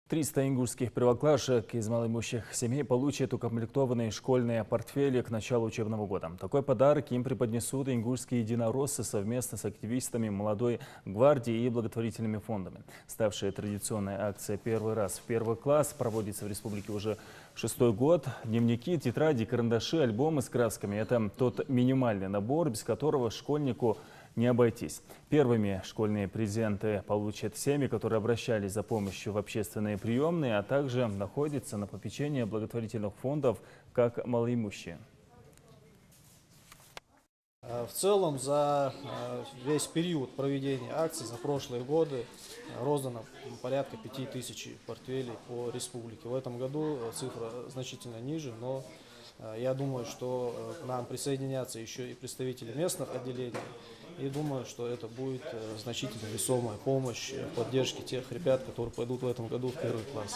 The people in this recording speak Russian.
300 ингушских первоклашек из малоимущих семей получат укомплектованные школьные портфели к началу учебного года. Такой подарок им преподнесут ингушские единороссы совместно с активистами молодой гвардии и благотворительными фондами. Ставшая традиционной акция «Первый раз в первый класс» проводится в республике уже 6-й год. Дневники, тетради, карандаши, альбомы с красками – это тот минимальный набор, без которого школьнику не обойтись. Первыми школьные презенты получат семьи, которые обращались за помощью в общественные приемные, а также находятся на попечении благотворительных фондов, как малоимущие. В целом за весь период проведения акции, за прошлые годы, роздано порядка 5000 портфелей по республике. В этом году цифра значительно ниже, но я думаю, что к нам присоединятся еще и представители местных отделений. И думаю, что это будет значительно весомая помощь в поддержке тех ребят, которые пойдут в этом году в первый класс.